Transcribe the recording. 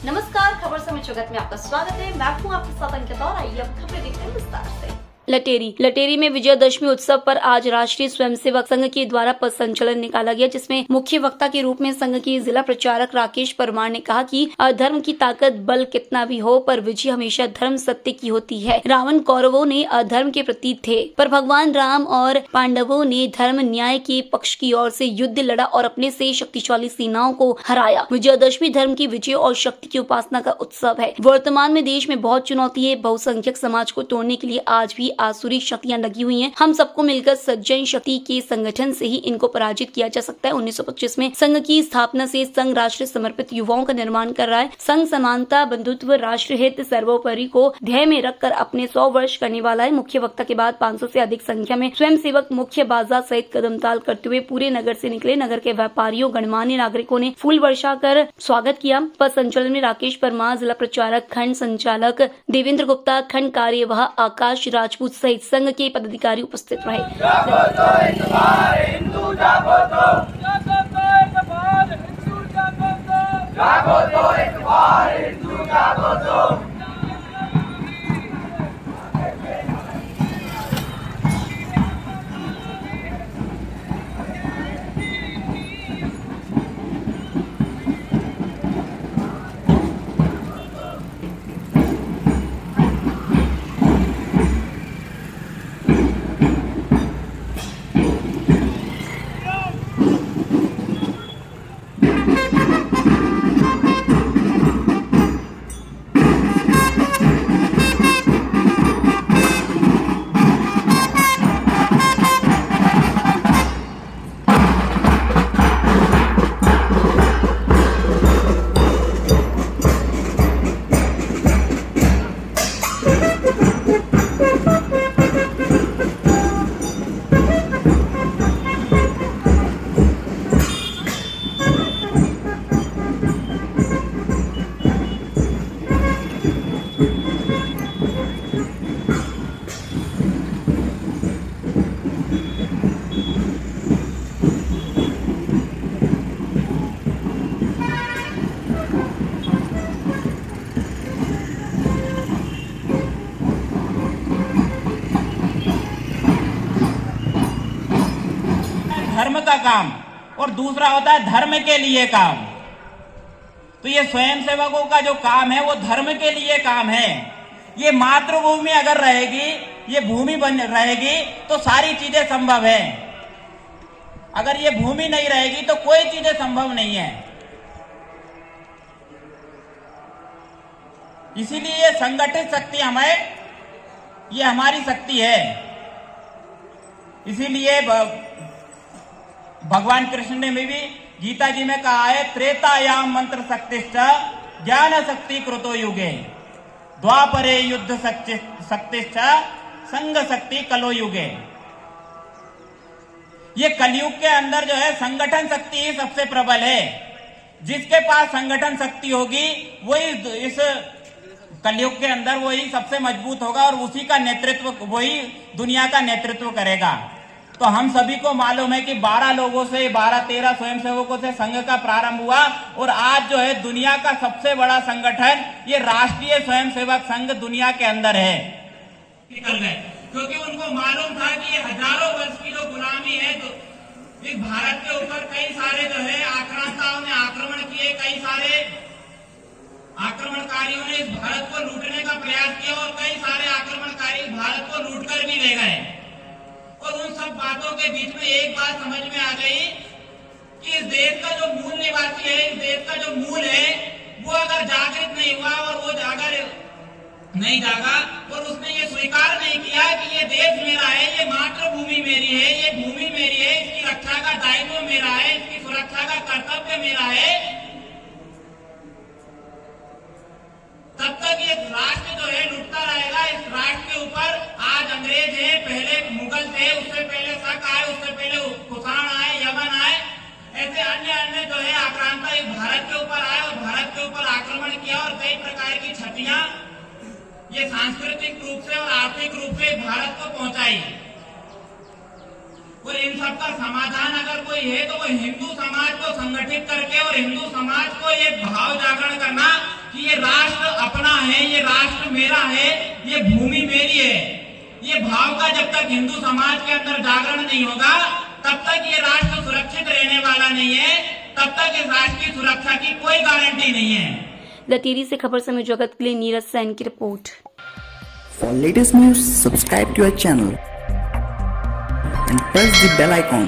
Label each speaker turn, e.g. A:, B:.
A: नमस्कार, खबर समय जगत में आपका स्वागत है। मैं हूं आपके साथ अंकिता और आइए अब खबरें देखते हैं विस्तार से। लटेरी में विजयदशमी उत्सव पर आज राष्ट्रीय स्वयंसेवक संघ के द्वारा पथ संचलन निकाला गया, जिसमें मुख्य वक्ता के रूप में संघ के जिला प्रचारक राकेश परमार ने कहा कि अधर्म की ताकत बल कितना भी हो, पर विजय हमेशा धर्म सत्य की होती है। रावण कौरवों ने अधर्म के प्रतीक थे, पर भगवान राम और पांडवों ने धर्म न्याय के पक्ष की ओर से युद्ध लड़ा और अपने से शक्तिशाली सेनाओं को हराया। विजयदशमी धर्म की विजय और शक्ति की उपासना का उत्सव है। वर्तमान में देश में बहुत चुनौती है। बहुसंख्यक समाज को तोड़ने के लिए आज भी आसुरी शक्तियां लगी हुई हैं। हम सबको मिलकर सज्जन शक्ति के संगठन से ही इनको पराजित किया जा सकता है। 1925 में संघ की स्थापना से संघ राष्ट्र समर्पित युवाओं का निर्माण कर रहा है। संघ समानता, बंधुत्व, राष्ट्र हित सर्वोपरि को ध्येय में रखकर अपने 100 वर्ष करने वाला है। मुख्य वक्ता के बाद 500 से अधिक संख्या में स्वयंसेवक मुख्य बाजार सहित कदमताल करते हुए पूरे नगर से निकले। नगर के व्यापारियों, गणमान्य नागरिकों ने फूल वर्षा कर स्वागत किया। पथ संचलन में राकेश परमार, जिला प्रचारक, खंड संचालक देवेंद्र गुप्ता, खंड कार्यवाह आकाश राजपूत सहित संघ के पदाधिकारी उपस्थित रहे।
B: धर्म का काम और दूसरा होता है धर्म के लिए काम। तो ये स्वयंसेवकों का जो काम है वो धर्म के लिए काम है। ये मातृभूमि अगर रहेगी, ये भूमि बन रहेगी तो सारी चीजें संभव है। अगर ये भूमि नहीं रहेगी तो कोई चीजें संभव नहीं है। इसीलिए ये संगठित शक्ति ये हमारी शक्ति है। इसीलिए भगवान कृष्ण ने भी गीता जी में कहा है, त्रेतायाम मंत्र शक्तिश्च ज्ञान शक्ति कृतो युगे, द्वापरे युद्ध शक्तिश्च संग शक्ति कलो युगे। ये कलयुग के अंदर जो है संगठन शक्ति ही सबसे प्रबल है। जिसके पास संगठन शक्ति होगी वही इस कलयुग के अंदर वही सबसे मजबूत होगा और उसी का नेतृत्व, वही दुनिया का नेतृत्व करेगा। तो हम सभी को मालूम है कि 12 लोगों से 12-13 स्वयंसेवकों से संघ का प्रारंभ हुआ और आज जो है दुनिया का सबसे बड़ा संगठन ये राष्ट्रीय स्वयंसेवक संघ दुनिया के अंदर है। निकल गए क्योंकि उनको मालूम था कि ये हजारों वर्ष की जो गुलामी है, तो इस भारत के ऊपर कई सारे जो है आक्रांताओं ने आक्रमण किए, कई सारे आक्रमणकारियों ने इस भारत को लूटने का प्रयास किया और कई सारे आक्रमणकारी भारत को लूट कर भी ले गए। और उन सब बातों के बीच में एक बात समझ में आ गई कि इस देश का जो मूल निवासी है, इस देश का जो मूल है, वो अगर जागृत नहीं हुआ और वो अगर नहीं जागा और उसने ये स्वीकार नहीं किया कि ये देश मेरा है, ये मातृभूमि मेरी है, ये भूमि मेरी है, इसकी रक्षा का दायित्व मेरा है, इसकी सुरक्षा का कर्तव्य मेरा है, तब तक ये राष्ट्र जो है लुटता रहेगा। इस राष्ट्र के ऊपर आज अंग्रेज है, पहले मुगल थे, उससे पहले शक आए, उससे पहले कुषाण आए, यवन आए, ऐसे अन्य जो है आक्रांता इस भारत के ऊपर आए और भारत के ऊपर आक्रमण किया और कई प्रकार की क्षतियां ये सांस्कृतिक रूप से और आर्थिक रूप से भारत को पहुंचाई। और इन सब का समाधान अगर कोई है तो वो हिंदू समाज को संगठित करके और हिंदू समाज को ये भाव जागरण करना कि कि ये राष्ट्र अपना है, ये राष्ट्र मेरा है, ये भूमि मेरी है, ये भाव का जब तक हिंदू समाज के अंदर जागरण नहीं होगा तब तक ये राष्ट्र सुरक्षित रहने वाला नहीं है, तब तक इस राष्ट्र की सुरक्षा की कोई गारंटी नहीं है।
A: लटेरी से खबर समय जगत के लिए नीरज सैन की report.
C: For latest news, subscribe to our channel and press the bell icon.